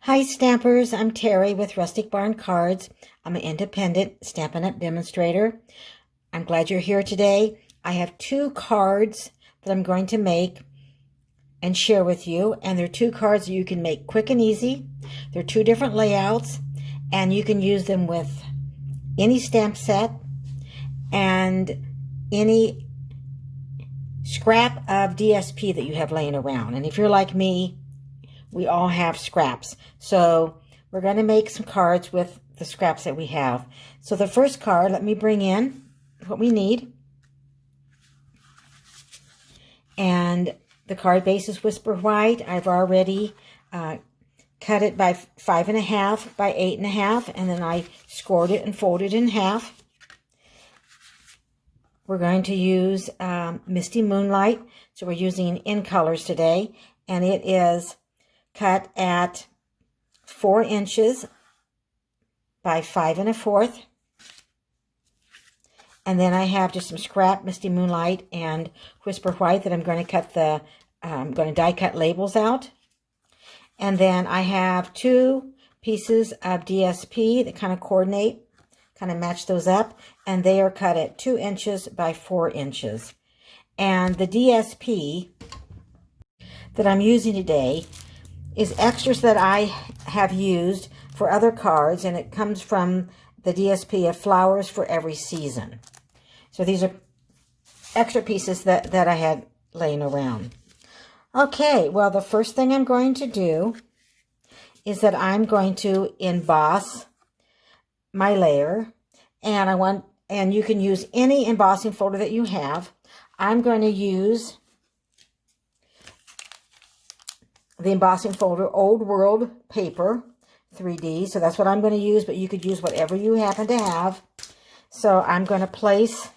Hi Stampers, I'm Terry with Rustic Barn Cards. I'm an independent Stampin' Up! Demonstrator. I'm glad you're here today. I have 2 cards that I'm going to make and share with you, and they're 2 cards that you can make quick and easy. They're 2 different layouts, and you can use them with any stamp set and any scrap of DSP that you have laying around. And if you're like me, we all have scraps. So we're going to make some cards with the scraps that we have. So the first card, let me bring in what we need. And the card base is Whisper White. I've already cut it by 5.5 by 8.5, and then I scored it and folded it in half. We're going to use Misty Moonlight, so we're using in colors today, and it is cut at 4 inches by 5 1/4. And then I have just some scrap Misty Moonlight and Whisper White that I'm going to cut I'm going to die cut labels out. And then I have 2 pieces of DSP that kind of coordinate, kind of match those up, and they are cut at 2 inches by 4 inches. And the DSP that I'm using today is extras that I have used for other cards, and it comes from the DSP of Flowers for Every Season. So these are extra pieces that I had laying around. Okay, well, the first thing I'm going to do is that I'm going to emboss my layer, and you can use any embossing folder that you have. I'm going to use the embossing folder Old World Paper 3D. So that's what I'm going to use, but you could use whatever you happen to have. So I'm going to place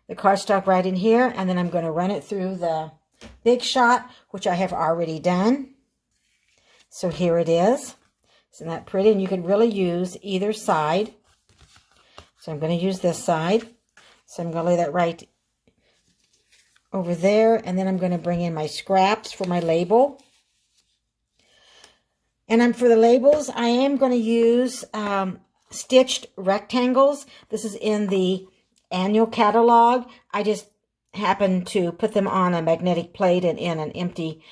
the cardstock right in here, and then I'm going to run it through the Big Shot, which I have already done. So here it is. Isn't that pretty? And you can really use either side. So I'm going to use this side. So I'm going to lay that right over there, and then I'm going to bring in my scraps for my label. And for the labels, I am going to use stitched rectangles. This is in the annual catalog. I just happened to put them on a magnetic plate and in an empty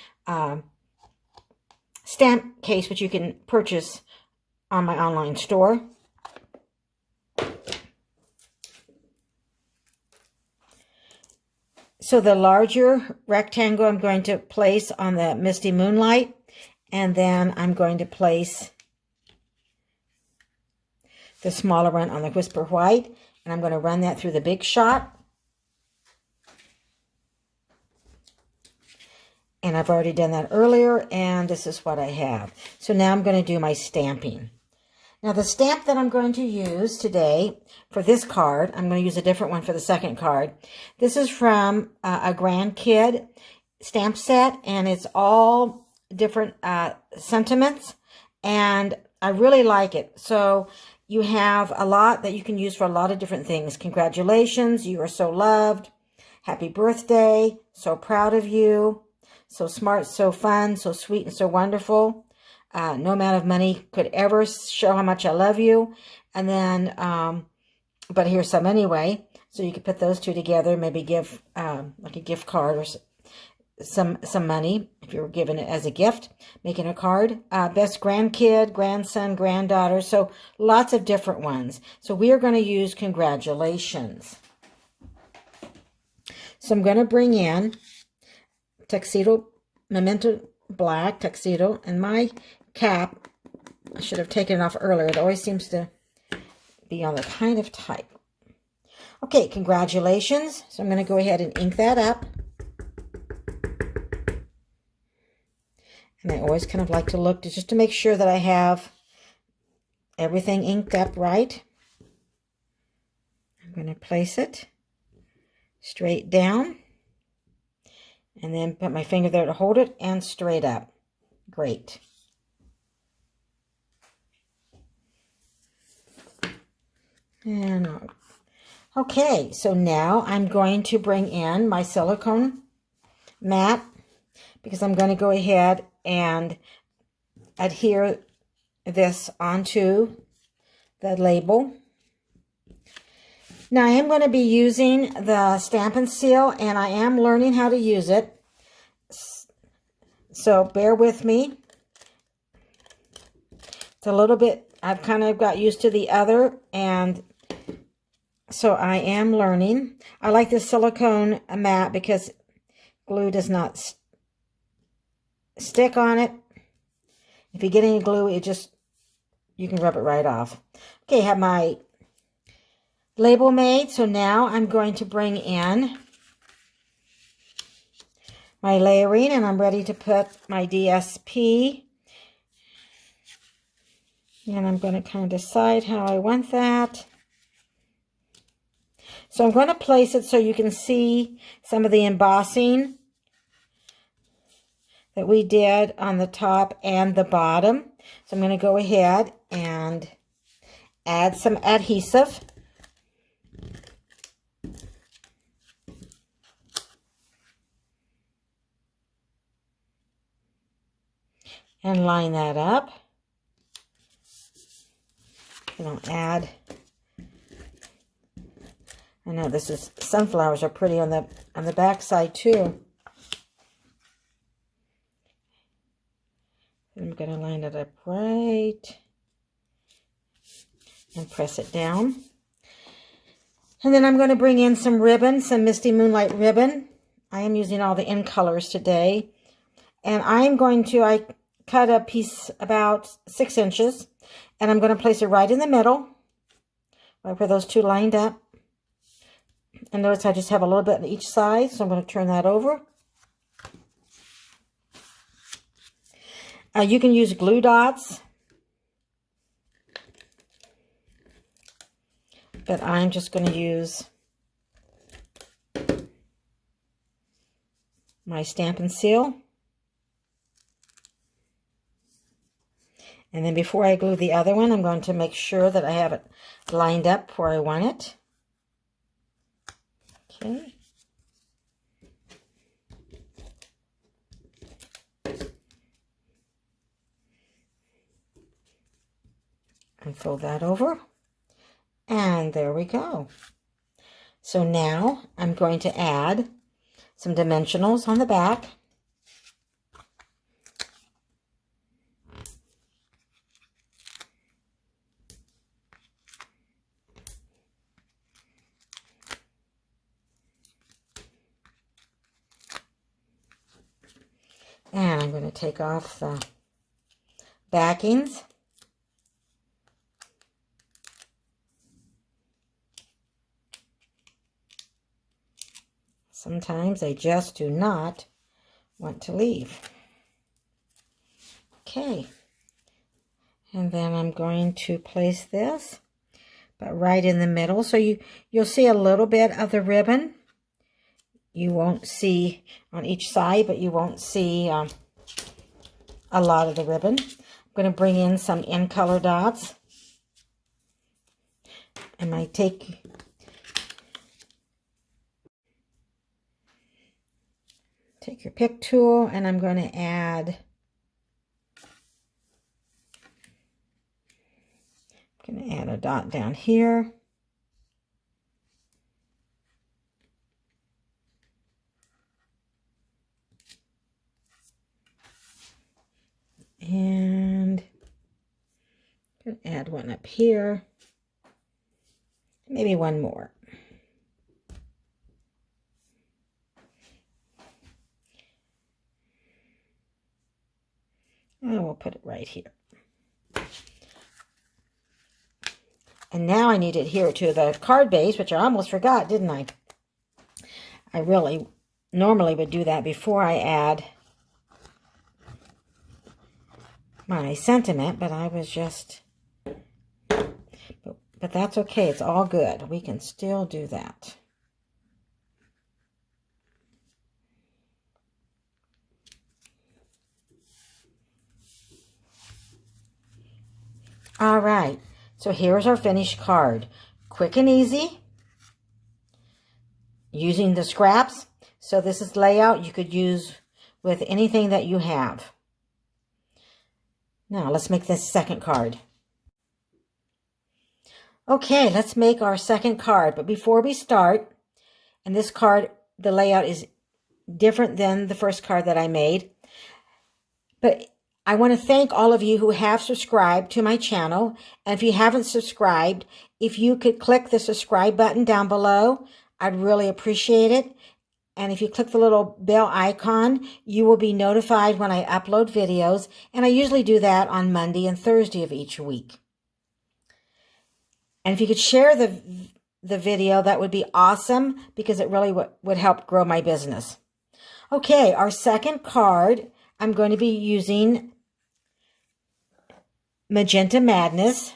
stamp case, which you can purchase on my online store. So the larger rectangle I'm going to place on the Misty Moonlight, and then I'm going to place the smaller one on the Whisper White, and I'm going to run that through the Big Shot. And I've already done that earlier, and this is what I have. So now I'm going to do my stamping. Now the stamp that I'm going to use today for this card, I'm going to use a different one for the second card. This is from a grandkid stamp set, and it's all different sentiments, and I really like it. So you have a lot that you can use for a lot of different things. Congratulations, you are so loved. Happy birthday, so proud of you. So smart, so fun, so sweet, and so wonderful. No amount of money could ever show how much I love you. And then, but here's some anyway. So you could put those 2 together, maybe give like a gift card or some money if you were given it as a gift, making a card. Best grandkid, grandson, granddaughter. So lots of different ones. So we are going to use congratulations. So I'm going to bring in Tuxedo Memento Black Tuxedo, and my cap, I should have taken it off earlier. It always seems to be on the kind of tight. Okay, congratulations. So I'm going to go ahead and ink that up. And I always kind of like to look just to make sure that I have everything inked up right. I'm going to place it straight down, and then put my finger there to hold it, and straight up. Great. And Okay, so now I'm going to bring in my silicone mat because I'm going to go ahead and adhere this onto the label. Now I am going to be using the Stampin' Seal, and I am learning how to use it. So bear with me. It's a little bit, I've kind of got used to the other, and so I am learning. I like this silicone mat because glue does not stick on it. If you get any glue, you can rub it right off. Okay, I have my label made, so now I'm going to bring in my layering, and I'm ready to put my DSP. And I'm going to kind of decide how I want that. So I'm going to place it so you can see some of the embossing that we did on the top and the bottom. So I'm going to go ahead and add some adhesive. And line that up. And I'll add, I know sunflowers are pretty on the back side too. I'm going to line it up right and press it down. And then I'm going to bring in some ribbon, some Misty Moonlight ribbon. I am using all the in colors today. And I cut a piece about 6 inches, and I'm going to place it right in the middle, right where those two lined up. And notice I just have a little bit on each side, so I'm going to turn that over. You can use glue dots, but I'm just going to use my Stampin' Seal. And then before I glue the other one, I'm going to make sure that I have it lined up where I want it. Okay. And fold that over. And there we go. So now I'm going to add some dimensionals on the back. And I'm going to take off the backings. Sometimes I just do not want to leave. Okay. And then I'm going to place this, but right in the middle. So you'll see a little bit of the ribbon. You won't see on each side, but you won't see a lot of the ribbon. I'm going to bring in some in color dots. I might take your pick tool, and I'm going to add, a dot down here. And I'm going to add one up here. Maybe one more. And we'll put it right here. And now I need to adhere to the card base, which I almost forgot, didn't I? I really normally would do that before I add my sentiment, but I was just... But that's okay. It's all good. We can still do that. All right. So here's our finished card. Quick and easy. using the scraps. So this is layout you could use with anything that you have. Now let's make this second card. Okay, let's make our second card. But before we start, and this card, the layout is different than the first card that I made. But I want to thank all of you who have subscribed to my channel. And if you haven't subscribed, if you could click the subscribe button down below, I'd really appreciate it. And if you click the little bell icon, you will be notified when I upload videos. And I usually do that on Monday and Thursday of each week. And if you could share the video, that would be awesome, because it really would help grow my business. Okay, our second card, I'm going to be using Magenta Madness.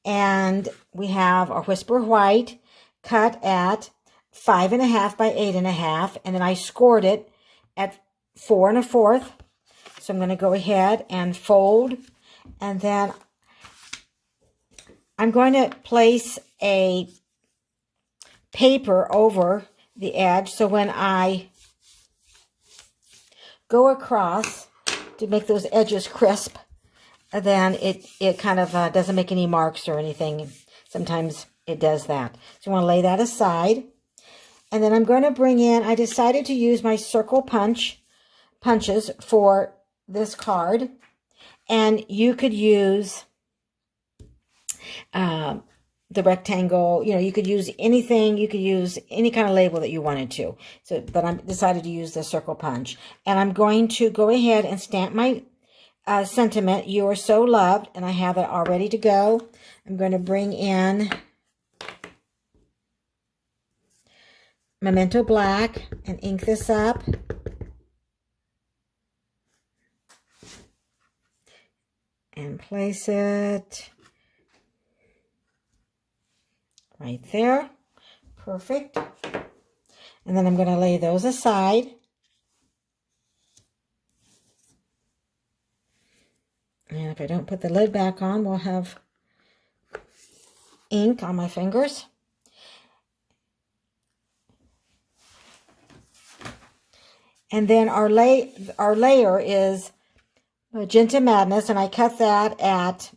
And we have our Whisper White cut at 5.5 by 8.5, and then I scored it at 4 1/4. So I'm going to go ahead and fold, and then I'm going to place a paper over the edge, so when I go across to make those edges crisp, then it kind of doesn't make any marks or anything. Sometimes it does that. So I want to lay that aside. And then I'm going to bring in, I decided to use my circle punches for this card. And you could use the rectangle, you could use anything, you could use any kind of label that you wanted to. But I decided to use the circle punch. And I'm going to go ahead and stamp my sentiment, "You are so loved," and I have it all ready to go. I'm going to bring in Memento Black and ink this up. And place it right there. Perfect. And then I'm going to lay those aside. And if I don't put the lid back on, we'll have ink on my fingers. And then our layer is Magenta Madness, and I cut that at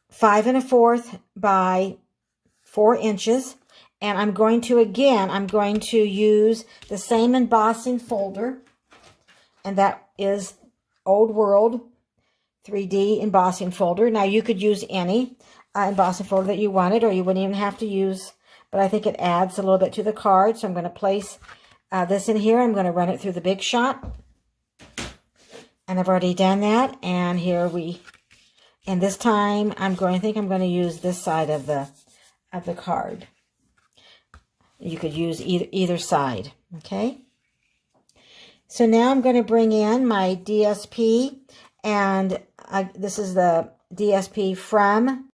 5 1/4 by 4 inches. And I'm going to use the same embossing folder, and that is Old World 3D embossing folder. Now you could use any embossing folder that you wanted, or you wouldn't even have to use, but I think it adds a little bit to the card. So I'm going to place this in here. I'm going to run it through the Big Shot. And I've already done that. And and this time I'm going to use this side of the card. You could use either side. Okay. So now I'm going to bring in my DSP, and this is the DSP from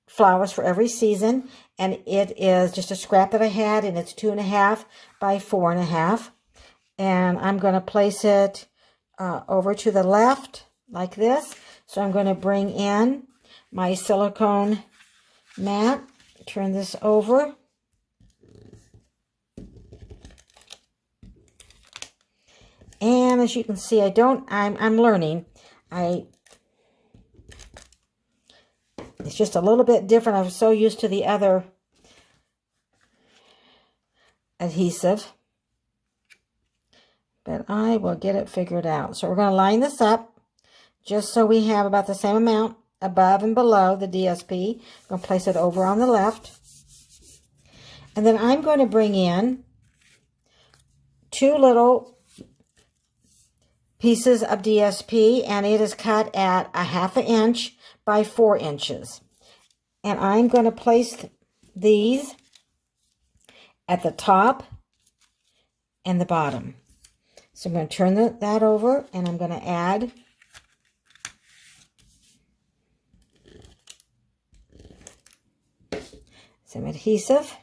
Flowers for Every Season, and it is just a scrap that I had, and it's 2.5 by 4.5. And I'm going to place it over to the left like this. So I'm going to bring in my silicone mat, turn this over. And as you can see, I'm learning. It's just a little bit different. I'm so used to the other adhesive. But I will get it figured out. So we're going to line this up just so we have about the same amount above and below the DSP. I'm going to place it over on the left. And then I'm going to bring in 2 little pieces of DSP, and it is cut at 1/2 inch by 4 inches. And I'm going to place these at the top and the bottom. So I'm going to turn that over, and I'm going to add some adhesive.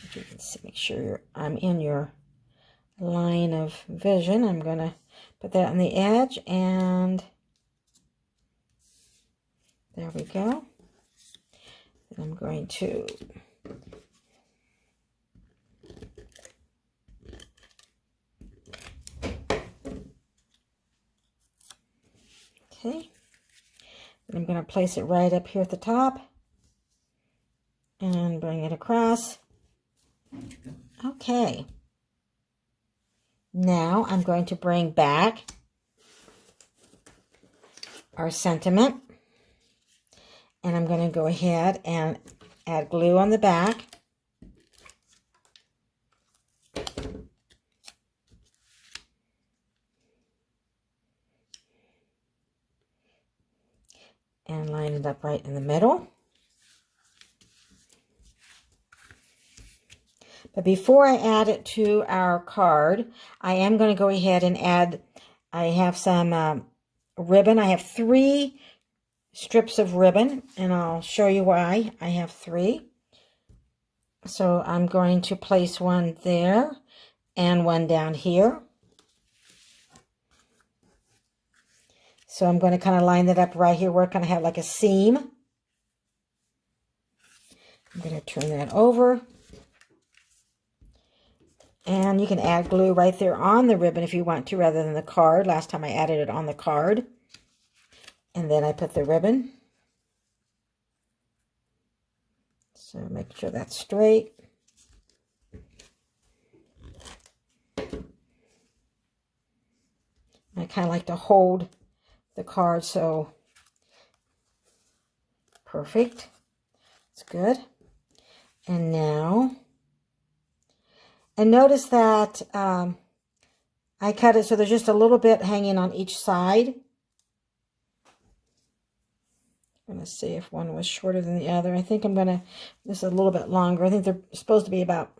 If you can see, make sure I'm in your line of vision. I'm going to put that on the edge and There we go. And I'm going to okay. And I'm going to place it right up here at the top and bring it across. Okay. Now I'm going to bring back our sentiment, and I'm going to go ahead and add glue on the back. And line it up right in the middle. But before I add it to our card, I am going to go ahead and add, I have some ribbon. I have 3 strips of ribbon, and I'll show you why I have 3. So I'm going to place one there and one down here. So I'm going to kind of line that up right here where I kind of have like a seam. I'm going to turn that over. And you can add glue right there on the ribbon if you want to, rather than the card. Last time I added it on the card. And then I put the ribbon. So make sure that's straight. I kind of like to hold the card, so perfect. It's good. And now, and notice that I cut it so there's just a little bit hanging on each side. I'm going to see if one was shorter than the other. I think I'm going to, this is a little bit longer. I think they're supposed to be about,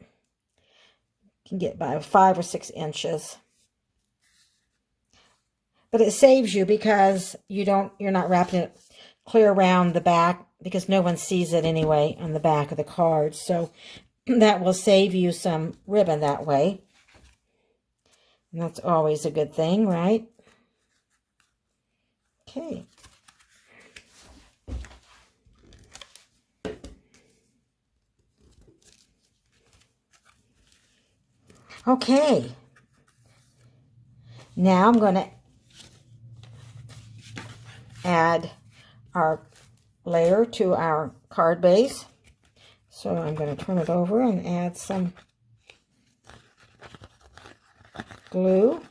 can get by 5 or 6 inches. But it saves you because you're not wrapping it clear around the back, because no one sees it anyway on the back of the card. So that will save you some ribbon that way. And that's always a good thing, right? Okay. Okay. Now I'm going to add our layer to our card base. So I'm going to turn it over and add some glue.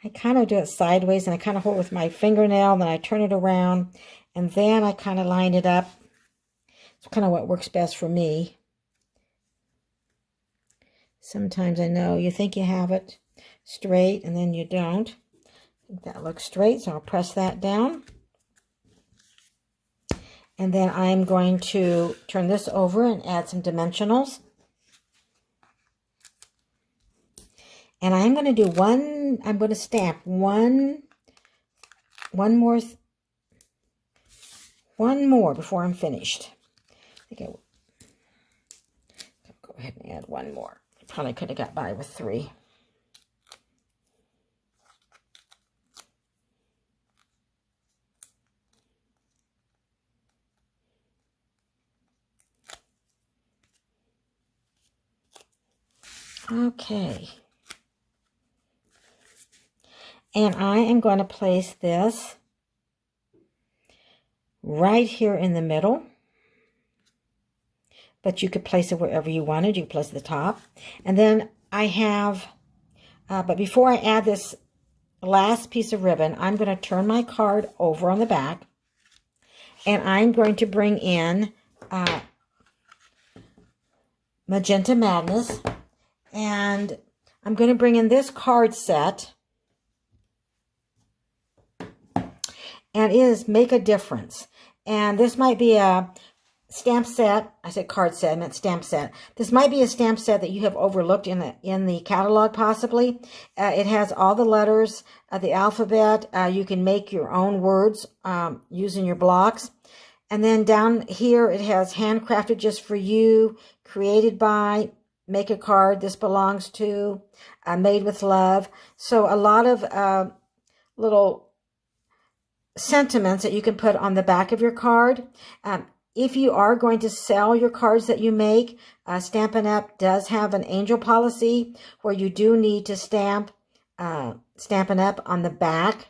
I kind of do it sideways, and I kind of hold it with my fingernail, then I turn it around, and then I kind of line it up. It's kind of what works best for me. Sometimes I know you think you have it straight, and then you don't. I think that looks straight, so I'll press that down. And then I'm going to turn this over and add some dimensionals. And I'm going to do I'm going to stamp one more before I'm finished. I think I'll go ahead and add one more. I probably could have got by with 3. Okay. And I am going to place this right here in the middle. But you could place it wherever you wanted. You could place it at the top. And then I have, but before I add this last piece of ribbon, I'm going to turn my card over on the back. And I'm going to bring in Magenta Madness. And I'm going to bring in this card set. And it is Make a Difference. And this might be a stamp set. I said card set, I meant stamp set. This might be a stamp set that you have overlooked in the catalog, possibly. It has all the letters of the alphabet. You can make your own words using your blocks. And then down here, it has handcrafted just for you, created by, make a card, this belongs to, made with love. So a lot of little sentiments that you can put on the back of your card. If you are going to sell your cards that you make, Stampin' Up! Does have an angel policy where you do need to stamp Stampin' Up! On the back.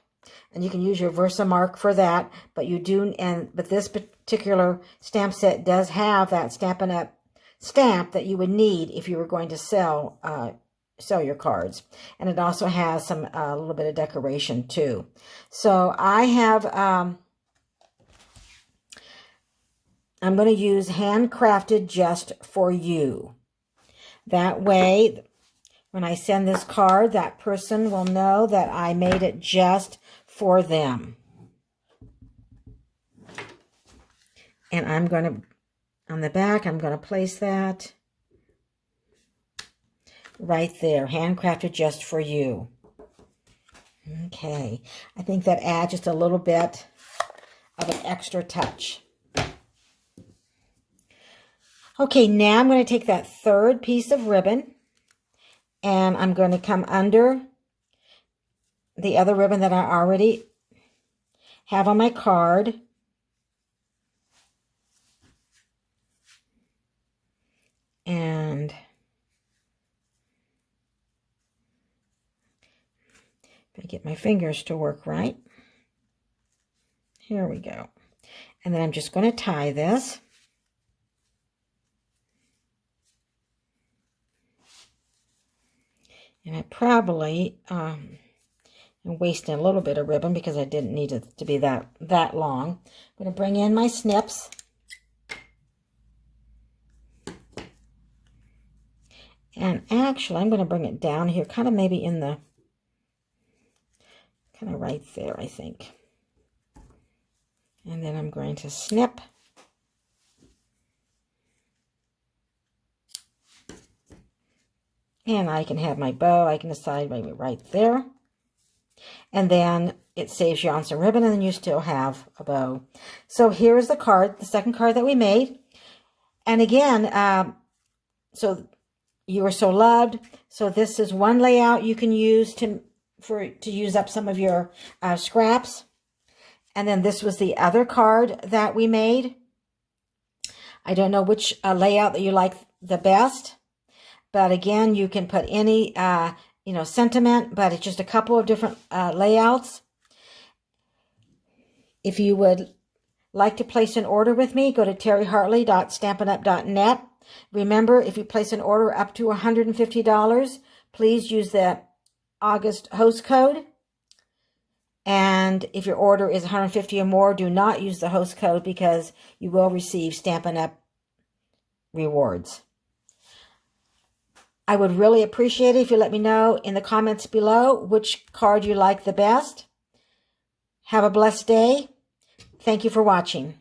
And you can use your Versamark for that, but but this particular stamp set does have that Stampin' Up! Stamp that you would need if you were going to sell your cards. And it also has some a little bit of decoration too. So I have I'm going to use handcrafted just for you. That way, when I send this card, that person will know that I made it just for them. And I'm going to, on the back, I'm going to place that right there. Handcrafted just for you. Okay. I think that adds just a little bit of an extra touch. Okay, now I'm going to take that third piece of ribbon and I'm going to come under the other ribbon that I already have on my card. And if I get my fingers to work right, here we go. And then I'm just going to tie this. And I probably am wasting a little bit of ribbon because I didn't need it to be that long. I'm going to bring in my snips. And actually, I'm going to bring it down here, kind of maybe in the, kind of right there, I think. And then I'm going to snip. And I can have my bow. I can decide maybe right there. And then it saves you on some ribbon, and then you still have a bow. So here is the card, the second card that we made. And again, so you are so loved. So this is one layout you can use to use up some of your scraps. And then this was the other card that we made. I don't know which layout that you like the best. But again, you can put any, sentiment, but it's just a couple of different layouts. If you would like to place an order with me, go to terryhartley.stampinup.net. Remember, if you place an order up to $150, please use the August host code. And if your order is $150 or more, do not use the host code because you will receive Stampin' Up! Rewards. I would really appreciate it if you let me know in the comments below which card you like the best. Have a blessed day. Thank you for watching.